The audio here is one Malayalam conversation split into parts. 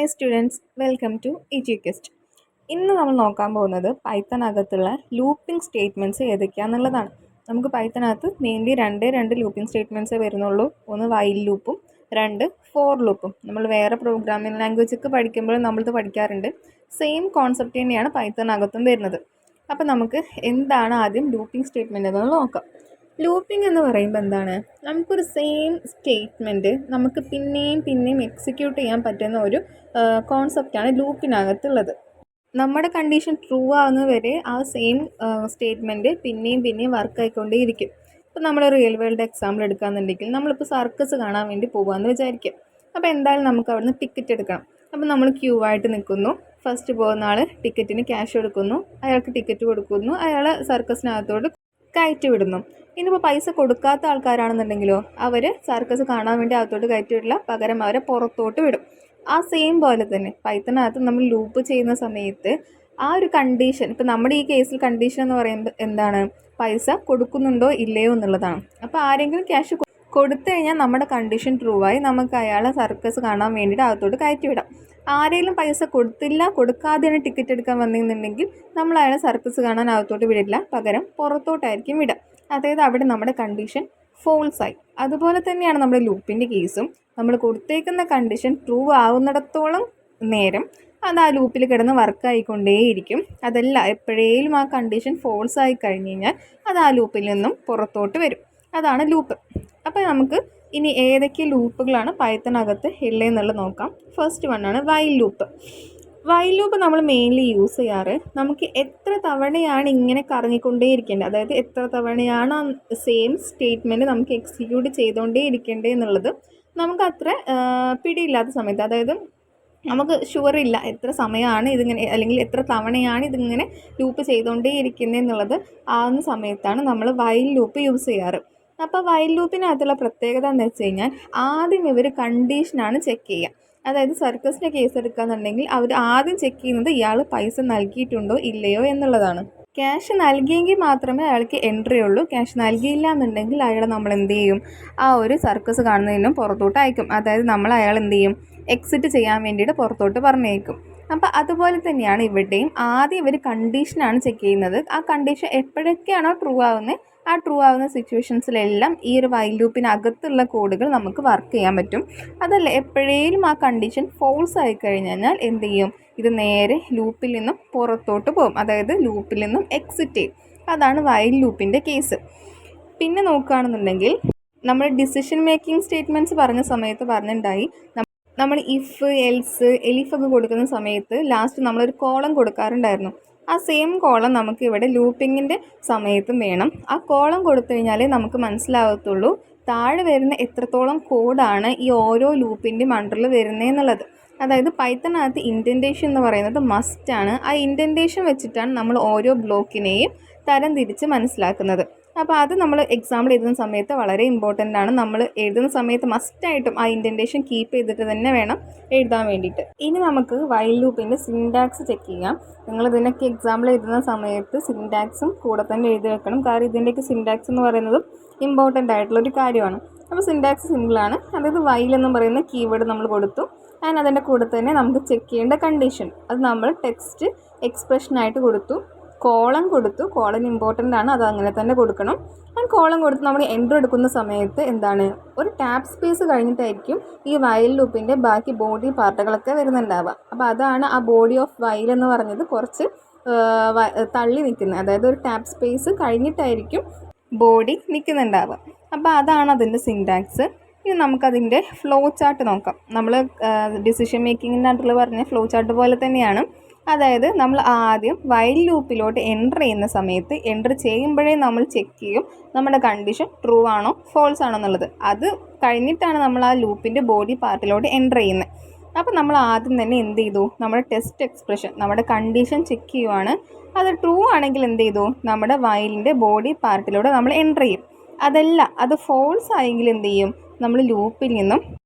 Hi students, welcome to EGQuest. ഇന്ന് നമ്മൾ നോക്കാൻ പോകുന്നത് പൈത്തനകത്തുള്ള ലൂപ്പിംഗ് സ്റ്റേറ്റ്മെൻറ്റ്സ് ഏതൊക്കെയാണെന്നുള്ളതാണ്. നമുക്ക് പൈത്തനകത്ത് മെയിൻലി രണ്ട് ലൂപ്പിംഗ് സ്റ്റേറ്റ്മെൻറ്റ്സേ വരുന്നുള്ളൂ. ഒന്ന് വൈൽ ലൂപ്പും രണ്ട് ഫോർ ലൂപ്പും. നമ്മൾ വേറെ പ്രോഗ്രാമിംഗ് ലാംഗ്വേജൊക്കെ പഠിക്കുമ്പോൾ നമ്മളിത് പഠിക്കാറുണ്ട്. സെയിം കോൺസെപ്റ്റ് തന്നെയാണ് പൈത്തനകത്തും വരുന്നത്. അപ്പോൾ നമുക്ക് എന്താണ് ആദ്യം ലൂപ്പിംഗ് സ്റ്റേറ്റ്മെൻറ്റ് എന്ന് നോക്കാം. ലൂപ്പിംഗ് എന്ന് പറയുമ്പോൾ എന്താണ്, നമുക്കൊരു സെയിം സ്റ്റേറ്റ്മെൻറ്റ് നമുക്ക് പിന്നെയും എക്സിക്യൂട്ട് ചെയ്യാൻ പറ്റുന്ന ഒരു കോൺസെപ്റ്റാണ് ലൂപ്പിനകത്തുള്ളത്. നമ്മുടെ കണ്ടീഷൻ ട്രൂ ആവുന്നത് വരെ ആ സെയിം സ്റ്റേറ്റ്മെൻറ്റ് പിന്നെയും വർക്ക് ആയിക്കൊണ്ടേയിരിക്കും. ഇപ്പോൾ നമ്മൾ റിയൽ വേൾഡ് എക്സാമ്പിൾ എടുക്കുകയാണെന്നുണ്ടെങ്കിൽ നമ്മളിപ്പോൾ സർക്കസ് കാണാൻ വേണ്ടി പോകുകയെന്ന് വിചാരിക്കും. അപ്പോൾ എന്തായാലും നമുക്ക് അവിടുന്ന് ടിക്കറ്റ് എടുക്കണം. അപ്പോൾ നമ്മൾ ക്യൂ ആയിട്ട് നിൽക്കുന്നു. ഫസ്റ്റ് പോകുന്ന ആൾ ടിക്കറ്റിന് ക്യാഷ് കൊടുക്കുന്നു, അയാൾക്ക് ടിക്കറ്റ് കൊടുക്കുന്നു, അയാളെ സർക്കസിനകത്തോട് കയറ്റി വിടുന്നു. ഇനിയിപ്പോൾ പൈസ കൊടുക്കാത്ത ആൾക്കാരാണെന്നുണ്ടെങ്കിലോ അവർ സർക്കസ് കാണാൻ വേണ്ടി അകത്തോട്ട് കയറ്റി വിടില്ല, പകരം അവരെ പുറത്തോട്ട് വിടും. ആ സെയിം പോലെ തന്നെ പൈത്തനകത്ത് നമ്മൾ ലൂപ്പ് ചെയ്യുന്ന സമയത്ത് ആ ഒരു കണ്ടീഷൻ, ഇപ്പോൾ നമ്മുടെ ഈ കേസിൽ കണ്ടീഷൻ എന്ന് പറയുമ്പോൾ എന്താണ്, പൈസ കൊടുക്കുന്നുണ്ടോ ഇല്ലയോ എന്നുള്ളതാണ്. അപ്പോൾ ആരെങ്കിലും ക്യാഷ് കൊടുത്തു കഴിഞ്ഞാൽ നമ്മുടെ കണ്ടീഷൻ ട്രൂ ആയി, നമുക്ക് അയാളെ സർക്കസ് കാണാൻ വേണ്ടിയിട്ട് അകത്തോട്ട് കയറ്റി വിടാം. ആരെങ്കിലും പൈസ കൊടുക്കാതെയാണ് ടിക്കറ്റ് എടുക്കാൻ വന്നിരുന്നുണ്ടെങ്കിൽ നമ്മൾ അയാളെ സർക്കസ് കാണാൻ അകത്തോട്ട് വിടില്ല, പകരം പുറത്തോട്ടായിരിക്കും വിടുക. അതായത് അവിടെ നമ്മുടെ കണ്ടീഷൻ ഫോൾസ് ആയി. അതുപോലെ തന്നെയാണ് നമ്മുടെ ലൂപ്പിൻ്റെ കേസും. നമ്മൾ കൊടുത്തേക്കുന്ന കണ്ടീഷൻ ട്രൂ ആവുന്നിടത്തോളം നേരം അത് ആ ലൂപ്പിൽ കിടന്ന് വർക്കായിക്കൊണ്ടേയിരിക്കും. അതല്ല, എപ്പോഴേലും ആ കണ്ടീഷൻ ഫോൾസ് ആയി കഴിഞ്ഞ് കഴിഞ്ഞാൽ അത് ആ ലൂപ്പിൽ നിന്നും പുറത്തോട്ട് വരും. അതാണ് ലൂപ്പ്. അപ്പോൾ നമുക്ക് ഇനി ഏതൊക്കെ ലൂപ്പുകളാണ് പൈത്തനകത്ത് ഉള്ളതെന്നുള്ളത് നോക്കാം. ഫസ്റ്റ് വണ്ണാണ് വൈൽ ലൂപ്പ്. വൈൽ ലൂപ്പ് നമ്മൾ മെയിൻലി യൂസ് ചെയ്യാറ് നമുക്ക് എത്ര തവണയാണ് ഇങ്ങനെ കറങ്ങിക്കൊണ്ടേയിരിക്കേണ്ടത്, അതായത് എത്ര തവണയാണ് ആ സെയിം സ്റ്റേറ്റ്മെൻറ്റ് നമുക്ക് എക്സിക്യൂട്ട് ചെയ്തുകൊണ്ടേ ഇരിക്കേണ്ടത് എന്നുള്ളത് നമുക്ക് അത്ര പിടിയില്ലാത്ത സമയത്ത്, അതായത് നമുക്ക് ഷുവറില്ല എത്ര സമയമാണ് ഇതിങ്ങനെ, അല്ലെങ്കിൽ എത്ര തവണയാണ് ഇതിങ്ങനെ ലൂപ്പ് ചെയ്തുകൊണ്ടേ ഇരിക്കുന്നത് എന്നുള്ളത് ആവുന്ന സമയത്താണ് നമ്മൾ വൈൽ ലൂപ്പ് യൂസ് ചെയ്യാറ്. അപ്പോൾ വൈൽ ലൂപ്പിനകത്തുള്ള പ്രത്യേകത എന്ന് വെച്ച് കഴിഞ്ഞാൽ ആദ്യം ഇവർ കണ്ടീഷനാണ് ചെക്ക് ചെയ്യുക. അതായത് സർക്കസിൻ്റെ കേസ് എടുക്കുകയെന്നുണ്ടെങ്കിൽ അവർ ആദ്യം ചെക്ക് ചെയ്യുന്നത് ഇയാൾ പൈസ നൽകിയിട്ടുണ്ടോ ഇല്ലയോ എന്നുള്ളതാണ്. ക്യാഷ് നൽകിയെങ്കിൽ മാത്രമേ അയാൾക്ക് എൻട്രി ഉള്ളൂ. ക്യാഷ് നൽകിയില്ല എന്നുണ്ടെങ്കിൽ അയാളെ നമ്മൾ എന്ത് ചെയ്യും, ആ ഒരു സർക്കസ് കാണുന്നതിനും പുറത്തോട്ട് അയക്കും. അതായത് നമ്മൾ അയാൾ എന്ത് ചെയ്യും, എക്സിറ്റ് ചെയ്യാൻ വേണ്ടിയിട്ട് പുറത്തോട്ട് പറഞ്ഞേക്കും. അപ്പോൾ അതുപോലെ തന്നെയാണ് ഇവിടെയും ആദ്യം ഇവർ കണ്ടീഷനാണ് ചെക്ക് ചെയ്യുന്നത്. ആ കണ്ടീഷൻ എപ്പോഴൊക്കെയാണോ ട്രൂ ആവുന്നത് ആ ട്രൂ ആവുന്ന സിറ്റുവേഷൻസിലെല്ലാം ഈ ഒരു വൈൽ ലൂപ്പിനകത്തുള്ള കോഡുകൾ നമുക്ക് വർക്ക് ചെയ്യാൻ പറ്റും. അതല്ല, എപ്പോഴേലും ആ കണ്ടീഷൻ ഫോൾസ് ആയി കഴിഞ്ഞാൽ എന്ത് ചെയ്യും, ഇത് നേരെ ലൂപ്പിൽ നിന്നും പുറത്തോട്ട് പോകും, അതായത് ലൂപ്പിൽ നിന്നും എക്സിറ്റ് ചെയ്യും. അതാണ് വൈൽ ലൂപ്പിൻ്റെ കേസ്. പിന്നെ നോക്കുകയാണെന്നുണ്ടെങ്കിൽ നമ്മൾ ഡിസിഷൻ മേക്കിംഗ് സ്റ്റേറ്റ്മെൻറ്റ്സ് പറഞ്ഞ സമയത്ത് പറഞ്ഞിട്ടുണ്ടായി, നമ്മൾ ഇഫ് എൽസ് എലിഫൊക്കെ കൊടുക്കുന്ന സമയത്ത് ലാസ്റ്റ് നമ്മളൊരു കോളം കൊടുക്കാറുണ്ടായിരുന്നു. ആ സെയിം കോളം നമുക്ക് ഇവിടെ ലൂപ്പിങ്ങിൻ്റെ സമയത്തും വേണം. ആ കോളം കൊടുത്തു കഴിഞ്ഞാലേ നമുക്ക് മനസ്സിലാകത്തുള്ളൂ താഴെ വരുന്ന എത്രത്തോളം കോഡാണ് ഈ ഓരോ ലൂപ്പിൻ്റെയും അണ്ടറിൽ വരുന്നതെന്നുള്ളത്. അതായത് പൈത്തനകത്ത് ഇൻഡൻറ്റേഷൻ എന്ന് പറയുന്നത് മസ്റ്റാണ്. ആ ഇൻഡൻറ്റേഷൻ വെച്ചിട്ടാണ് നമ്മൾ ഓരോ ബ്ലോക്കിനെയും തരം തിരിച്ച് മനസ്സിലാക്കുന്നത്. അപ്പോൾ അത് നമ്മൾ എക്സാമ്പിൾ എഴുതുന്ന സമയത്ത് വളരെ ഇമ്പോർട്ടൻ്റ് ആണ്. നമ്മൾ എഴുതുന്ന സമയത്ത് മസ്റ്റായിട്ടും ആ ഇൻഡൻറ്റേഷൻ കീപ്പ് ചെയ്തിട്ട് തന്നെ വേണം എഴുതാൻ വേണ്ടിയിട്ട്. ഇനി നമുക്ക് വൈൽ ലൂപ്പിൻ്റെ സിൻടാക്സ് ചെക്ക് ചെയ്യാം. നിങ്ങൾ ഇതിനൊക്കെ എക്സാമ്പിൾ എഴുതുന്ന സമയത്ത് സിൻടാക്സും കൂടെ തന്നെ എഴുതി വെക്കണം. കാരണം ഇതിൻ്റെയൊക്കെ സിൻടാക്സ് എന്ന് പറയുന്നത് ഇമ്പോർട്ടൻ്റ് ആയിട്ടുള്ളൊരു കാര്യമാണ്. അപ്പോൾ സിൻടാക്സ് സിമ്പിളാണ്. അതായത് വൈൽ എന്ന് പറയുന്ന കീവേഡ് നമ്മൾ കൊടുത്തു, ആൻഡ് അതിൻ്റെ കൂടെ തന്നെ നമുക്ക് ചെക്ക് ചെയ്യേണ്ട കണ്ടീഷൻ അത് നമ്മൾ ടെക്സ്റ്റ് എക്സ്പ്രഷനായിട്ട് കൊടുത്തു. കോളം കൊടുത്തു, കോളം ഇമ്പോർട്ടൻ്റ് ആണ്, അത് അങ്ങനെ തന്നെ കൊടുക്കണം. ആൻഡ് കോളം കൊടുത്ത് നമ്മൾ എൻ്റർ എടുക്കുന്ന സമയത്ത് എന്താണ്, ഒരു ടാപ്പ് സ്പേസ് കഴിഞ്ഞിട്ടായിരിക്കും ഈ വൈൽ ലൂപ്പിൻ്റെ ബാക്കി ബോഡി പാർട്ടുകളൊക്കെ വരുന്നുണ്ടാവുക. അപ്പോൾ അതാണ് ആ ബോഡി ഓഫ് വൈൽ എന്ന് പറഞ്ഞത് കുറച്ച് തള്ളി നിൽക്കുന്നത്, അതായത് ഒരു ടാപ്പ് സ്പേസ് കഴിഞ്ഞിട്ടായിരിക്കും ബോഡി നിൽക്കുന്നുണ്ടാവുക. അപ്പോൾ അതാണ് അതിൻ്റെ സിൻടാക്സ്. ഇനി നമുക്കതിൻ്റെ ഫ്ലോ ചാർട്ട് നോക്കാം. നമ്മൾ ഡിസിഷൻ മേക്കിങ്ങിൻ്റെ അണ്ടറിൽ പറഞ്ഞ ഫ്ലോ ചാർട്ട് പോലെ തന്നെയാണ്. അതായത് നമ്മൾ ആദ്യം വൈൽ ലൂപ്പിലോട്ട് എൻ്റർ ചെയ്യുന്ന സമയത്ത് എൻ്റർ ചെയ്യുമ്പോഴേ നമ്മൾ ചെക്ക് ചെയ്യും നമ്മുടെ കണ്ടീഷൻ ട്രൂ ആണോ ഫോൾസ് ആണോ എന്നുള്ളത്. അത് കഴിഞ്ഞിട്ടാണ് നമ്മൾ ആ ലൂപ്പിൻ്റെ ബോഡി പാർട്ടിലോട്ട് എൻ്റർ ചെയ്യുന്നത്. അപ്പോൾ നമ്മൾ ആദ്യം തന്നെ എന്ത് ചെയ്തു, നമ്മുടെ ടെസ്റ്റ് എക്സ്പ്രഷൻ നമ്മുടെ കണ്ടീഷൻ ചെക്ക് ചെയ്യുവാണ്. അത് ട്രൂ ആണെങ്കിൽ എന്ത് ചെയ്തു, നമ്മുടെ വൈലിൻ്റെ ബോഡി പാർട്ടിലൂടെ നമ്മൾ എൻ്റർ ചെയ്യും. അതല്ല, അത് ഫോൾസ് ആയെങ്കിൽ എന്ത് ചെയ്യും, നമ്മൾ ലൂപ്പിൽ നിന്നും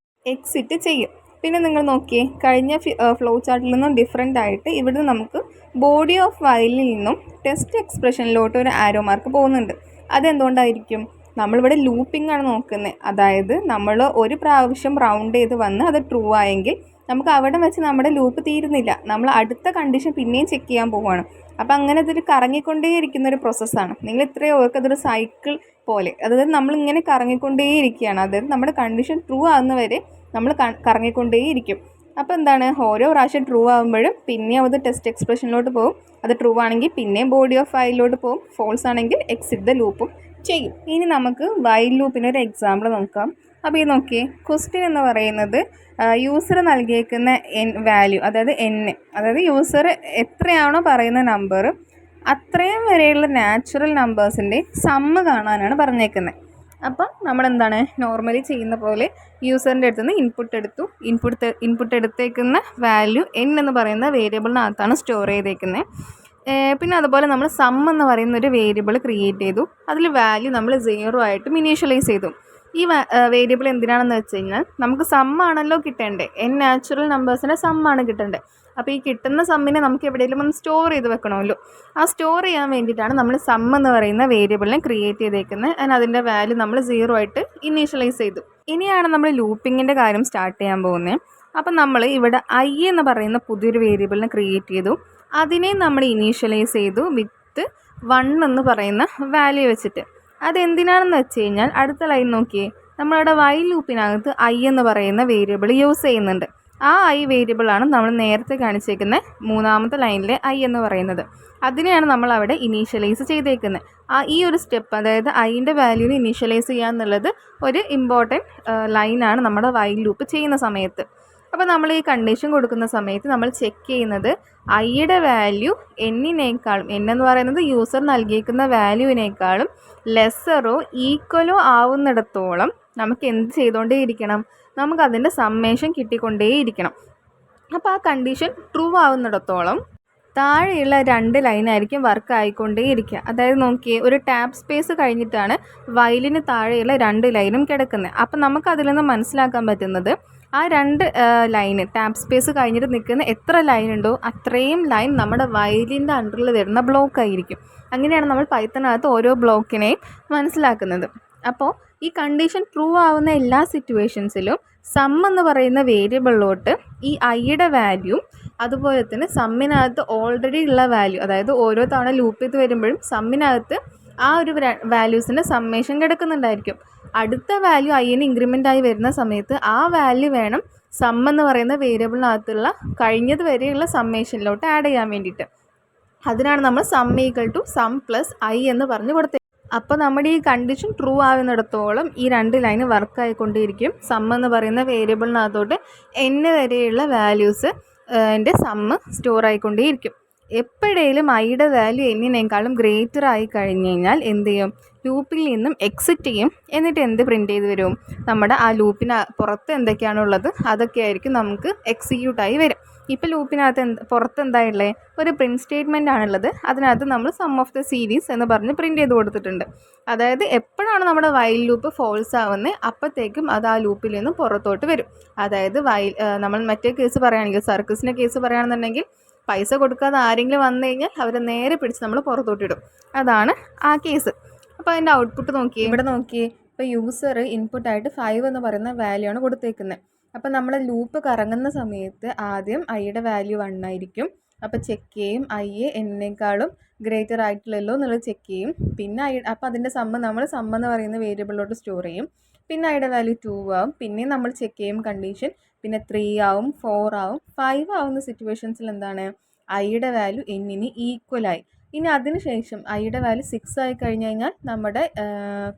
എക്സിറ്റ് ചെയ്യും. പിന്നെ നിങ്ങൾ നോക്കിയേ, കഴിഞ്ഞ ഫ്ലോ ചാർട്ടിൽ നിന്നും ഡിഫറെൻ്റ് ആയിട്ട് ഇവിടെ നമുക്ക് ബോഡി ഓഫ് വൈലിൽ നിന്നും ടെസ്റ്റ് എക്സ്പ്രഷനിലോട്ട് ഒരു ആരോ മാർക്ക് പോകുന്നുണ്ട്. അതെന്തുകൊണ്ടായിരിക്കും, നമ്മളിവിടെ ലൂപ്പിംഗ് ആണ് നോക്കുന്നത്. അതായത് നമ്മൾ ഒരു പ്രാവശ്യം റൗണ്ട് ചെയ്ത് വന്ന് അത് ട്രൂ ആയെങ്കിൽ നമുക്ക് അവിടെ വെച്ച് നമ്മുടെ ലൂപ്പ് തീരുന്നില്ല, നമ്മൾ അടുത്ത കണ്ടീഷൻ പിന്നെയും ചെക്ക് ചെയ്യാൻ പോവുകയാണ്. അപ്പോൾ അങ്ങനെ ഇതൊരു കറങ്ങിക്കൊണ്ടേയിരിക്കുന്ന ഒരു പ്രോസസ്സാണ്. നിങ്ങൾ ഇത്രയും ഓർക്ക് അതൊരു സൈക്കിൾ പോലെ, അതായത് നമ്മളിങ്ങനെ കറങ്ങിക്കൊണ്ടേയിരിക്കുകയാണ്. അതായത് നമ്മുടെ കണ്ടീഷൻ ട്രൂ ആകുന്നവരെ നമ്മൾ കറങ്ങിക്കൊണ്ടേയിരിക്കും. അപ്പോൾ എന്താണ്, ഓരോ പ്രാവശ്യം ട്രൂ ആകുമ്പോഴും പിന്നെയും അത് ടെസ്റ്റ് എക്സ്പ്രഷനിലോട്ട് പോകും. അത് ട്രൂ ആണെങ്കിൽ പിന്നെയും ബോഡി ഓഫ് വൈലിലോട്ട് പോകും. ഫോൾസ് ആണെങ്കിൽ എക്സിറ്റ് ദ ലൂപ്പും ചെയ്യും. ഇനി നമുക്ക് വൈൽ ലൂപ്പിന് ഒരു എക്സാമ്പിൾ നോക്കാം. അപ്പോൾ ഈ നോക്കിയേ, ക്വസ്റ്റ്യൻ എന്ന് പറയുന്നത് യൂസർ നൽകിയേക്കുന്ന വാല്യൂ, അതായത് അതായത് യൂസർ എത്രയാണോ പറയുന്ന നമ്പർ അത്രയും വരെയുള്ള നാച്ചുറൽ നമ്പേഴ്സിൻ്റെ സമ്മ് കാണാനാണ് പറഞ്ഞേക്കുന്നത്. അപ്പം നമ്മളെന്താണ് നോർമലി ചെയ്യുന്ന പോലെ യൂസറിൻ്റെ അടുത്ത് നിന്ന് ഇൻപുട്ട് എടുത്തേക്കുന്ന വാല്യൂ എന്ന് പറയുന്ന വേരിയബിളിനകത്താണ് സ്റ്റോർ ചെയ്തേക്കുന്നത്. പിന്നെ അതുപോലെ നമ്മൾ സം എന്ന് പറയുന്ന ഒരു വേരിയബിൾ ക്രിയേറ്റ് ചെയ്തു. അതിൽ വാല്യൂ നമ്മൾ 0 ആയിട്ടും ഇനീഷ്യലൈസ് ചെയ്തു. ഈ വേരിയബിൾ എന്തിനാണെന്ന് വെച്ച് കഴിഞ്ഞാൽ നമുക്ക് സമ്മാണല്ലോ കിട്ടേണ്ടത്, നാച്ചുറൽ നമ്പേഴ്സിൻ്റെ സമ്മാണ് കിട്ടേണ്ടത്. അപ്പോൾ ഈ കിട്ടുന്ന സമ്മിനെ നമുക്ക് എവിടെയെങ്കിലും ഒന്ന് സ്റ്റോർ ചെയ്ത് വെക്കണമല്ലോ. ആ സ്റ്റോർ ചെയ്യാൻ വേണ്ടിയിട്ടാണ് നമ്മൾ സം എന്ന് പറയുന്ന വേരിയബിളിനെ ക്രിയേറ്റ് ചെയ്തേക്കുന്നത്. ആൻഡ് അതിൻ്റെ വാല്യൂ നമ്മൾ 0 ആയിട്ട് ഇനീഷ്യലൈസ് ചെയ്തു. ഇനിയാണ് നമ്മൾ ലൂപ്പിങ്ങിൻ്റെ കാര്യം സ്റ്റാർട്ട് ചെയ്യാൻ പോകുന്നത്. അപ്പം നമ്മൾ ഇവിടെ എന്ന് പറയുന്ന പുതിയൊരു വേരിയബിളിനെ ക്രിയേറ്റ് ചെയ്തു. അതിനെ നമ്മൾ ഇനീഷ്യലൈസ് ചെയ്തു വിത്ത് 1 എന്ന് പറയുന്ന വാല്യൂ വെച്ചിട്ട്. അതെന്തിനാണെന്ന് വെച്ച് കഴിഞ്ഞാൽ അടുത്ത ലൈൻ നോക്കിയേ, നമ്മളുടെ വൈൽ ലൂപ്പിനകത്ത് എന്ന് പറയുന്ന വേരിയബിൾ യൂസ് ചെയ്യുന്നുണ്ട്. ആ വേരിയബിളാണ് നമ്മൾ നേരത്തെ കാണിച്ചേക്കുന്ന മൂന്നാമത്തെ ലൈനിലെ എന്ന് പറയുന്നത്. അതിനെയാണ് നമ്മൾ അവിടെ ഇനീഷ്യലൈസ് ചെയ്തേക്കുന്നത്. ഈ ഒരു സ്റ്റെപ്പ്, അതായത് ൻ്റെ വാല്യൂവിനെ ഇനീഷ്യലൈസ് ചെയ്യുക എന്നുള്ളത് ഒരു ഇമ്പോർട്ടൻറ്റ് ലൈനാണ് നമ്മുടെ വൈൽ ലൂപ്പ് ചെയ്യുന്ന സമയത്ത്. അപ്പോൾ നമ്മൾ ഈ കണ്ടീഷൻ കൊടുക്കുന്ന സമയത്ത് നമ്മൾ ചെക്ക് ചെയ്യുന്നത് യുടെ വാല്യൂ എന്നിനേക്കാളും, എന്ന് പറയുന്നത് യൂസർ നൽകിയേക്കുന്ന വാല്യൂവിനേക്കാളും ലെസ്സറോ ഈക്വലോ ആവുന്നിടത്തോളം നമുക്ക് എന്ത് ചെയ്തുകൊണ്ടേയിരിക്കണം, നമുക്കതിൻ്റെ സമ്മേഷൻ കിട്ടിക്കൊണ്ടേയിരിക്കണം. അപ്പോൾ ആ കണ്ടീഷൻ ട്രൂ ആവുന്നിടത്തോളം താഴെയുള്ള 2 ലൈനായിരിക്കും വർക്ക് ആയിക്കൊണ്ടേയിരിക്കുക. അതായത് നോക്കിയേ, ഒരു ടാബ് സ്പേസ് കഴിഞ്ഞിട്ടാണ് വൈലിന് താഴെയുള്ള 2 ലൈനും കിടക്കുന്നത്. അപ്പം നമുക്കതിൽ നിന്ന് മനസ്സിലാക്കാൻ പറ്റുന്നത് ആ 2 ലൈന് ടാബ് സ്പേസ് കഴിഞ്ഞിട്ട് നിൽക്കുന്ന എത്ര ലൈൻ ഉണ്ടോ അത്രയും ലൈൻ നമ്മുടെ വൈലിൻ്റെ അണ്ടറിൽ വരുന്ന ബ്ലോക്കായിരിക്കും. അങ്ങനെയാണ് നമ്മൾ പൈത്തണിനകത്ത് ഓരോ ബ്ലോക്കിനെയും മനസ്സിലാക്കുന്നത്. അപ്പോൾ ഈ കണ്ടീഷൻ ട്രൂ ആവുന്ന എല്ലാ സിറ്റുവേഷൻസിലും സം എന്ന് പറയുന്ന വേരിയബിളിലോട്ട് ഈ യുടെ വാല്യൂ, അതുപോലെ തന്നെ സമ്മിനകത്ത് ഓൾറെഡി ഉള്ള വാല്യൂ, അതായത് ഓരോ തവണ ലൂപ്പ് ചെയ്ത് വരുമ്പോഴും സമ്മിനകത്ത് ആ ഒരു വാല്യൂസിൻ്റെ സമ്മേഷൻ കിടക്കുന്നുണ്ടായിരിക്കും. അടുത്ത വാല്യൂ ന് ഇൻക്രിമെൻ്റ് ആയി വരുന്ന സമയത്ത് ആ വാല്യൂ വേണം സം എന്ന് പറയുന്ന വേരിയബിളിനകത്തുള്ള കഴിഞ്ഞത് വരെയുള്ള സമ്മേഷനിലോട്ട് ആഡ് ചെയ്യാൻ വേണ്ടിയിട്ട്. അതിനാണ് നമ്മൾ sum equal to sum plus എന്ന് പറഞ്ഞ് കൊടുത്തത്. അപ്പോൾ നമ്മുടെ ഈ കണ്ടീഷൻ ട്രൂ ആവുന്നിടത്തോളം ഈ 2 ലൈന് വർക്ക് ആയിക്കൊണ്ടിരിക്കും. സം എന്ന് പറയുന്ന വേരിയബിളിനകത്തോട്ട് വരെയുള്ള വാല്യൂസ് ൻ്റെ സമ്മ് സ്റ്റോർ ആയിക്കൊണ്ടേയിരിക്കും. എപ്പോഴേലും യുടെ വാല്യൂ എന്നിനേക്കാളും ഗ്രേറ്റർ ആയി കഴിഞ്ഞ് കഴിഞ്ഞാൽ എന്ത് ചെയ്യും, ലൂപ്പിൽ നിന്നും എക്സിറ്റ് ചെയ്യും. എന്നിട്ട് എന്ത് പ്രിൻറ്റ് ചെയ്ത് വരും, നമ്മുടെ ആ ലൂപ്പിന് പുറത്ത് എന്തൊക്കെയാണുള്ളത് അതൊക്കെ ആയിരിക്കും നമുക്ക് എക്സിക്യൂട്ടായി വരും. ഇപ്പോൾ ലൂപ്പിനകത്ത് പുറത്ത് എന്തായുള്ളത്, ഒരു പ്രിൻറ്റ് സ്റ്റേറ്റ്മെൻ്റ് ആണുള്ളത്. അതിനകത്ത് നമ്മൾ സം ഓഫ് ദ സീരീസ് എന്ന് പറഞ്ഞ് പ്രിൻറ്റ് ചെയ്ത് കൊടുത്തിട്ടുണ്ട്. അതായത് എപ്പോഴാണ് നമ്മുടെ വൈൽ ലൂപ്പ് ഫോൾസ് ആവുന്നത് അപ്പോഴത്തേക്കും അത് ആ ലൂപ്പിൽ നിന്ന് പുറത്തോട്ട് വരും. അതായത് നമ്മൾ മറ്റേ കേസ് പറയുകയാണെങ്കിൽ, സർക്കസിൻ്റെ കേസ് പറയുകയാണെന്നുണ്ടെങ്കിൽ പൈസ കൊടുക്കാതെ ആരെങ്കിലും വന്നു കഴിഞ്ഞാൽ അവരെ നേരെ പിടിച്ച് നമ്മൾ പുറത്തോട്ടിടും. അതാണ് ആ കേസ്. അപ്പോൾ അതിൻ്റെ ഔട്ട്പുട്ട് നോക്കിയേ, ഇവിടെ നോക്കിയേ, ഇപ്പോൾ യൂസർ ഇൻപുട്ടായിട്ട് 5 എന്ന് പറയുന്ന വാല്യൂ ആണ് കൊടുത്തേക്കുന്നത്. അപ്പോൾ നമ്മൾ ലൂപ്പ് കറങ്ങുന്ന സമയത്ത് ആദ്യം യുടെ വാല്യൂ 1 ആയിരിക്കും. അപ്പോൾ ചെക്ക് ചെയ്യും എന്നേക്കാളും ഗ്രേറ്റർ ആയിട്ടില്ലല്ലോ എന്നുള്ളത് ചെക്ക് ചെയ്യും. പിന്നെ അപ്പോൾ അതിൻ്റെ നമ്മൾ സം എന്ന് പറയുന്ന വേരിയബിളിലോട്ട് സ്റ്റോർ ചെയ്യും. പിന്നെ യുടെ വാല്യൂ 2 ആവും. പിന്നെ നമ്മൾ ചെക്ക് ചെയ്യും കണ്ടീഷൻ. പിന്നെ 3 ആവും, 4 ആവും, 5 ആവുന്ന സിറ്റുവേഷൻസിൽ എന്താണ്, യുടെ വാല്യൂ ന് ഈക്വലായി. ഇനി അതിനുശേഷം യുടെ വാല്യൂ 6 ആയി കഴിഞ്ഞ് കഴിഞ്ഞാൽ നമ്മുടെ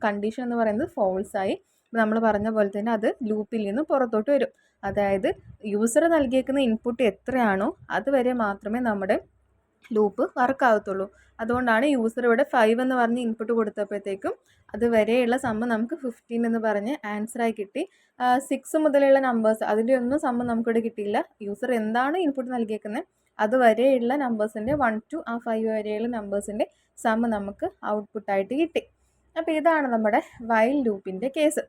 കണ്ടീഷൻ എന്ന് പറയുന്നത് ഫോൾസായി. നമ്മൾ പറഞ്ഞ പോലെ തന്നെ അത് ലൂപ്പിൽ നിന്ന് പുറത്തോട്ട് വരും. അതായത് യൂസർ നൽകിയേക്കുന്ന ഇൻപുട്ട് എത്രയാണോ അതുവരെ മാത്രമേ നമ്മുടെ ലൂപ്പ് വർക്കാവത്തുള്ളൂ. അതുകൊണ്ടാണ് യൂസർ ഇവിടെ 5 എന്ന് പറഞ്ഞ് ഇൻപുട്ട് കൊടുത്തപ്പോഴത്തേക്കും അതുവരെയുള്ള സമ്മ് നമുക്ക് 15 എന്ന് പറഞ്ഞ് ആൻസറായി കിട്ടി. 6 മുതലുള്ള നമ്പേഴ്സ് അതിൻ്റെ ഒന്നും സമ്മ് നമുക്കിവിടെ കിട്ടിയില്ല. യൂസർ എന്താണ് ഇൻപുട്ട് നൽകിയേക്കുന്നത് അതുവരെയുള്ള നമ്പേഴ്സിൻ്റെ 1 to 5 വരെയുള്ള നമ്പേഴ്സിൻ്റെ സമ്മ് നമുക്ക് ഔട്ട്പുട്ടായിട്ട് കിട്ടി. അപ്പോൾ ഇതാണ് നമ്മുടെ വൈൽ ലൂപ്പിൻ്റെ കേസ്.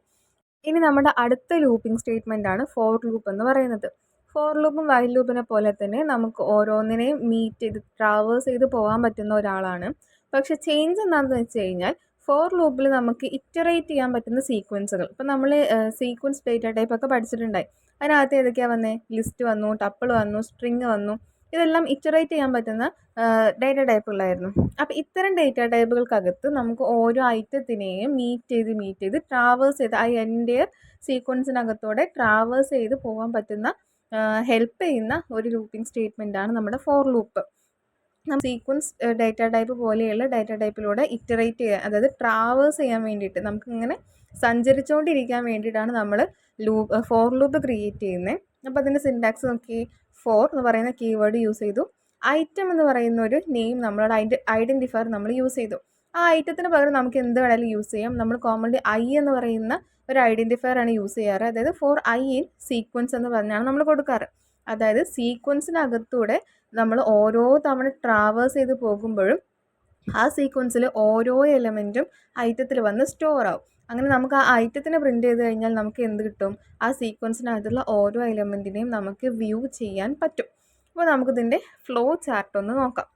ഇനി നമ്മുടെ അടുത്ത ലൂപ്പിംഗ് സ്റ്റേറ്റ്മെൻ്റ് ആണ് ഫോർ ലൂപ്പ് എന്ന് പറയുന്നത്. ഫോർ ലൂപ്പും വൈൽ ലൂപ്പിനെ പോലെ തന്നെ നമുക്ക് ഓരോന്നിനെയും മീറ്റ് ചെയ്ത് ട്രാവേഴ്സ് ചെയ്ത് പോകാൻ പറ്റുന്ന ഒരാളാണ്. പക്ഷേ ചേഞ്ച് എന്താണെന്ന് വെച്ച് കഴിഞ്ഞാൽ ഫോർ ലൂപ്പിൽ നമുക്ക് ഇറ്ററേറ്റ് ചെയ്യാൻ പറ്റുന്ന സീക്വൻസുകൾ ഇപ്പം നമ്മൾ സീക്വൻസ് ഡേറ്റ ടൈപ്പ് ഒക്കെ പഠിച്ചിട്ടുണ്ടായി. അതിനകത്ത് ഏതൊക്കെയാണ് വന്നത്? ലിസ്റ്റ് വന്നു, ടപ്പിൾ വന്നു, സ്ട്രിങ് വന്നു. ഇതെല്ലാം ഇറ്ററേറ്റ് ചെയ്യാൻ പറ്റുന്ന ഡേറ്റ ടൈപ്പുകളായിരുന്നു. അപ്പോൾ ഇത്തരം ഡേറ്റ ടൈപ്പുകൾക്കകത്ത് നമുക്ക് ഓരോ ഐറ്റത്തിനെയും മീറ്റ് ചെയ്ത് ട്രാവേഴ്സ് ചെയ്ത് ആ എൻ്റെയർ സീക്വൻസിനകത്തൂടെ ട്രാവേഴ്സ് ചെയ്ത് പോകാൻ പറ്റുന്ന ഹെൽപ്പ് ചെയ്യുന്ന ഒരു ലൂപ്പിംഗ് സ്റ്റേറ്റ്മെൻറ്റാണ് നമ്മുടെ ഫോർ ലൂപ്പ്. നമ്മൾ സീക്വൻസ് ഡേറ്റ ടൈപ്പ് പോലെയുള്ള ഡേറ്റ ടൈപ്പിലൂടെ ഇറ്ററേറ്റ് ചെയ്യാൻ, അതായത് ട്രാവേഴ്സ് ചെയ്യാൻ വേണ്ടിയിട്ട്, നമുക്കിങ്ങനെ സഞ്ചരിച്ചുകൊണ്ടിരിക്കാൻ വേണ്ടിയിട്ടാണ് നമ്മൾ ഫോർ ലൂപ്പ് ക്രിയേറ്റ് ചെയ്യുന്നത്. അപ്പോൾ അതിൻ്റെ സിൻടാക്സ് നോക്കി. ഫോർ എന്ന് പറയുന്ന കീവേഡ് യൂസ് ചെയ്തു. ഐറ്റം എന്ന് പറയുന്ന ഒരു നെയിം നമ്മളോട് ഐഡൻറ്റിഫയർ നമ്മൾ യൂസ് ചെയ്തു. ആ ഐറ്റത്തിന് പകരം നമുക്ക് എന്ത് വേണമെങ്കിലും യൂസ് ചെയ്യാം. നമ്മൾ കോമൺലി ഐ എന്ന് പറയുന്ന ഒരു ഐഡൻറ്റിഫയർ ആണ് യൂസ് ചെയ്യാറ്. അതായത് ഫോർ ഐ ഇൻ സീക്വൻസ് എന്ന് പറഞ്ഞാണ് നമ്മൾ കൊടുക്കാറ്. അതായത് സീക്വൻസിനകത്തൂടെ നമ്മൾ ഓരോ തവണ ട്രാവേഴ്സ് ചെയ്ത് പോകുമ്പോഴും ആ സീക്വൻസിൽ ഓരോ എലമെൻറ്റും ഐറ്റത്തിൽ വന്ന് സ്റ്റോർ ആവും. അങ്ങനെ നമുക്ക് ആ ഐറ്റത്തിനെ പ്രിൻറ്റ് ചെയ്ത് കഴിഞ്ഞാൽ നമുക്ക് എന്ത് കിട്ടും? ആ സീക്വൻസിനകത്തുള്ള ഓരോ എലമെൻറ്റിനെയും നമുക്ക് വ്യൂ ചെയ്യാൻ പറ്റും. അപ്പോൾ നമുക്കിതിൻ്റെ ഫ്ലോ ചാർട്ട് ഒന്ന് നോക്കാം.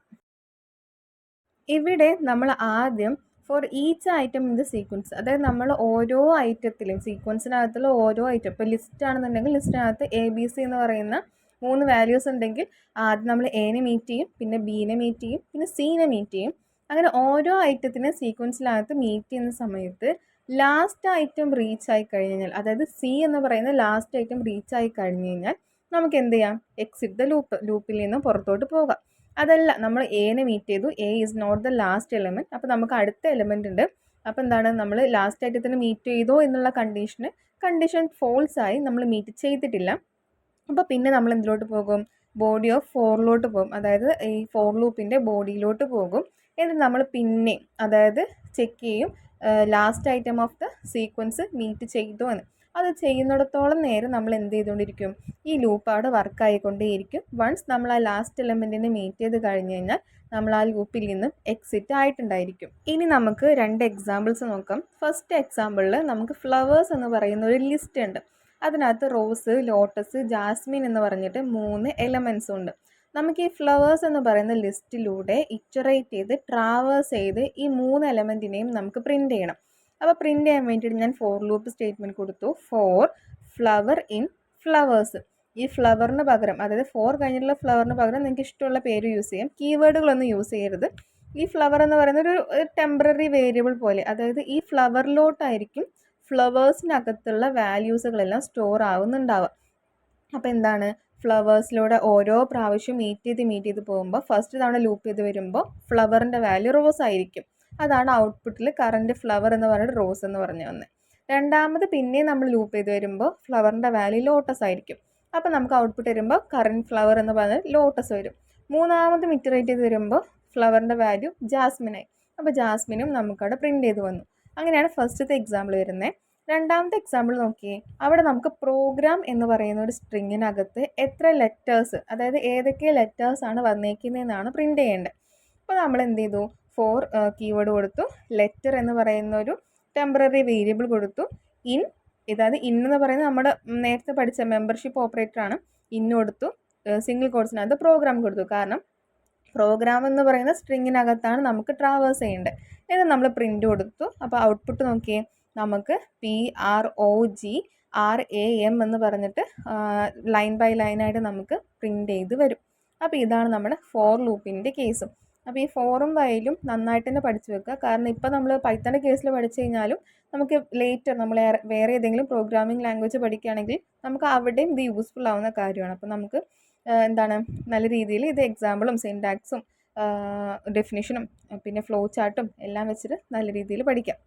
ഇവിടെ നമ്മൾ ആദ്യം for each item in the sequence, അതായത് നമ്മൾ ഓരോ ഐറ്റത്തിലും സീക്വൻസിനകത്തുള്ള ഓരോ ഐറ്റം, ഇപ്പോൾ ലിസ്റ്റ് ആണെന്നുണ്ടെങ്കിൽ ലിസ്റ്റിനകത്ത് ABC എന്ന് പറയുന്ന 3 വാല്യൂസ് ഉണ്ടെങ്കിൽ ആദ്യം നമ്മൾ എനെ മീറ്റ് ചെയ്യും, പിന്നെ ബീനെ മീറ്റ് ചെയ്യും, പിന്നെ സീനെ മീറ്റ് ചെയ്യും. അങ്ങനെ ഓരോ ഐറ്റത്തിനെ സീക്വൻസിനകത്ത് മീറ്റ് ചെയ്യുന്ന സമയത്ത് ലാസ്റ്റ് ഐറ്റം റീച്ച് ആയി കഴിഞ്ഞാൽ, അതായത് സി എന്ന് പറയുന്ന ലാസ്റ്റ് ഐറ്റം റീച്ച് ആയി കഴിഞ്ഞ് കഴിഞ്ഞാൽ നമുക്ക് എന്ത് ചെയ്യാം? എക്സിറ്റ് ദ ലൂപ്പിൽ നിന്ന് പുറത്തോട്ട് പോകാം. അതല്ല, നമ്മൾ എനെ മീറ്റ് ചെയ്തു, A is not the last element, അപ്പോൾ നമുക്ക് അടുത്ത എലമെൻ്റ് ഉണ്ട്. അപ്പോൾ എന്താണ്, നമ്മൾ ലാസ്റ്റ് ഐറ്റത്തിന് മീറ്റ് ചെയ്തോ എന്നുള്ള കണ്ടീഷൻ ഫോൾസ് ആയി, നമ്മൾ മീറ്റ് ചെയ്തിട്ടില്ല. അപ്പോൾ പിന്നെ നമ്മൾ എന്തിലോട്ട് പോകും? ബോഡി ഓഫ് ഫോറിലോട്ട് പോകും. അതായത് ഈ ഫോർ ലൂപ്പിൻ്റെ ബോഡിയിലോട്ട് പോകും. എന്നിട്ട് നമ്മൾ പിന്നെ അതായത് ചെക്ക് ചെയ്യും last item of the sequence meet ചെയ്തോ എന്ന്. അത് ചെയ്യുന്നിടത്തോളം നേരം നമ്മൾ എന്ത് ചെയ്തുകൊണ്ടിരിക്കും? ഈ ലൂപ്പ് അവിടെ വർക്കായിക്കൊണ്ടേയിരിക്കും. വൺസ് നമ്മൾ ആ ലാസ്റ്റ് എലമെൻറ്റിനെ മീറ്റ് ചെയ്ത് കഴിഞ്ഞ് കഴിഞ്ഞാൽ നമ്മൾ ആ ലൂപ്പിൽ നിന്നും എക്സിറ്റ് ആയിട്ടുണ്ടായിരിക്കും. ഇനി നമുക്ക് 2 എക്സാമ്പിൾസ് നോക്കാം. ഫസ്റ്റ് എക്സാമ്പിളിൽ നമുക്ക് ഫ്ലവേഴ്സ് എന്ന് പറയുന്ന ഒരു ലിസ്റ്റ് ഉണ്ട്. അതിനകത്ത് റോസ്, ലോട്ടസ്, ജാസ്മിൻ എന്ന് പറഞ്ഞിട്ട് 3 എലമെൻറ്റ്സ് ഉണ്ട്. നമുക്ക് ഈ ഫ്ലവേഴ്സ് എന്ന് പറയുന്ന ലിസ്റ്റിലൂടെ ഇറ്ററേറ്റ് ചെയ്ത് ട്രാവേഴ്സ് ചെയ്ത് ഈ 3 എലമെൻറ്റിനെയും നമുക്ക് പ്രിൻറ്റ് ചെയ്യണം. അപ്പോൾ പ്രിൻറ്റ് ചെയ്യാൻ വേണ്ടിയിട്ട് ഞാൻ ഫോർ ലൂപ്പ് സ്റ്റേറ്റ്മെൻറ്റ് കൊടുത്തു. For flower in flowers. ഈ ഫ്ലവറിന് പകരം, അതായത് ഫോർ കഴിഞ്ഞിട്ടുള്ള ഫ്ലവറിന് പകരം നിങ്ങൾക്ക് ഇഷ്ടമുള്ള പേര് യൂസ് ചെയ്യാം. കീവേഡുകളൊന്നും യൂസ് ചെയ്യരുത്. ഈ ഫ്ലവർ എന്ന് പറയുന്ന ഒരു ടെമ്പററി വേരിയബിൾ പോലെ, അതായത് ഈ ഫ്ലവറിലോട്ടായിരിക്കും ഫ്ലവേഴ്സിനകത്തുള്ള വാല്യൂസുകളെല്ലാം സ്റ്റോർ ആവുന്നുണ്ടാവുക. അപ്പോൾ എന്താണ്, ഫ്ലവേഴ്സിലൂടെ ഓരോ പ്രാവശ്യം മീറ്റ് ചെയ്ത് പോകുമ്പോൾ ഫസ്റ്റ് തവണ ലൂപ്പ് ചെയ്ത് വരുമ്പോൾ ഫ്ലവറിൻ്റെ വാല്യൂ റോസ് ആയിരിക്കും. അതാണ് ഔട്ട്പുട്ടിൽ കറൻറ്റ് ഫ്ലവർ എന്ന് പറഞ്ഞിട്ട് റോസ് എന്ന് പറഞ്ഞു വന്നത്. രണ്ടാമത് പിന്നെ നമ്മൾ ലൂപ്പ് ചെയ്ത് വരുമ്പോൾ ഫ്ലവറിൻ്റെ വാല്യൂ ലോട്ടസ് ആയിരിക്കും. അപ്പോൾ നമുക്ക് ഔട്ട്പുട്ട് വരുമ്പോൾ കറൻറ്റ് ഫ്ലവർ എന്ന് പറഞ്ഞാൽ ലോട്ടസ് വരും. മൂന്നാമത് ഇറ്ററേറ്റ് ചെയ്ത് വരുമ്പോൾ ഫ്ലവറിൻ്റെ വാല്യൂ ജാസ്മിനായി. അപ്പോൾ ജാസ്മിനും നമുക്കവിടെ പ്രിൻറ്റ് ചെയ്ത് വന്നു. അങ്ങനെയാണ് ഫസ്റ്റത്തെ എക്സാമ്പിൾ വരുന്നത്. രണ്ടാമത്തെ എക്സാമ്പിൾ നോക്കിയേ. അവിടെ നമുക്ക് പ്രോഗ്രാം എന്ന് പറയുന്ന ഒരു സ്ട്രിങ്ങിനകത്ത് എത്ര ലെറ്റേഴ്സ്, അതായത് ഏതൊക്കെ ലെറ്റേഴ്സാണ് വന്നേക്കുന്നതെന്നാണ് പ്രിൻറ്റ് ചെയ്യേണ്ടത്. അപ്പോൾ നമ്മൾ എന്ത് ചെയ്തു? ഫോർ കീവേഡ് കൊടുത്തു. ലെറ്റർ എന്ന് പറയുന്ന ഒരു ടെമ്പററി വേരിയബിൾ കൊടുത്തു. അതായത് എന്ന് പറയുന്നത് നമ്മുടെ നേരത്തെ പഠിച്ച മെമ്പർഷിപ്പ് ഓപ്പറേറ്ററാണ്. കൊടുത്തു. സിംഗിൾ കോഡ്സിനകത്ത് പ്രോഗ്രാം കൊടുത്തു. കാരണം പ്രോഗ്രാം എന്ന് പറയുന്ന സ്ട്രിങ്ങിനകത്താണ് നമുക്ക് ട്രാവേഴ്സ് ചെയ്യേണ്ടത്. ഇത് നമ്മൾ പ്രിൻ്റ് കൊടുത്തു. അപ്പോൾ ഔട്ട്പുട്ട് നോക്കിയേ, നമുക്ക് PROGRAM എന്ന് പറഞ്ഞിട്ട് ലൈൻ ബൈ ലൈനായിട്ട് നമുക്ക് പ്രിൻ്റ് ചെയ്ത് വരും. അപ്പോൾ ഇതാണ് നമ്മുടെ ഫോർ ലൂപ്പിൻ്റെ കേസും. അപ്പോൾ ഈ ഫോറും വൈലും നന്നായിട്ട് തന്നെ പഠിച്ചു വെക്കുക. കാരണം ഇപ്പോൾ നമ്മൾ പൈത്തൻ്റെ കേസിൽ പഠിച്ചു കഴിഞ്ഞാലും നമുക്ക് ലേറ്റർ നമ്മൾ വേറെ ഏതെങ്കിലും പ്രോഗ്രാമിംഗ് ലാംഗ്വേജ് പഠിക്കുകയാണെങ്കിൽ നമുക്ക് അവിടെയും ഇത് യൂസ്ഫുൾ ആവുന്ന കാര്യമാണ്. അപ്പോൾ നമുക്ക് നല്ല രീതിയിൽ ഇത് എക്സാമ്പിളും സിൻടാക്സും ഡെഫിനിഷനും പിന്നെ ഫ്ലോ ചാർട്ടും എല്ലാം വെച്ചിട്ട് നല്ല രീതിയിൽ പഠിക്കാം.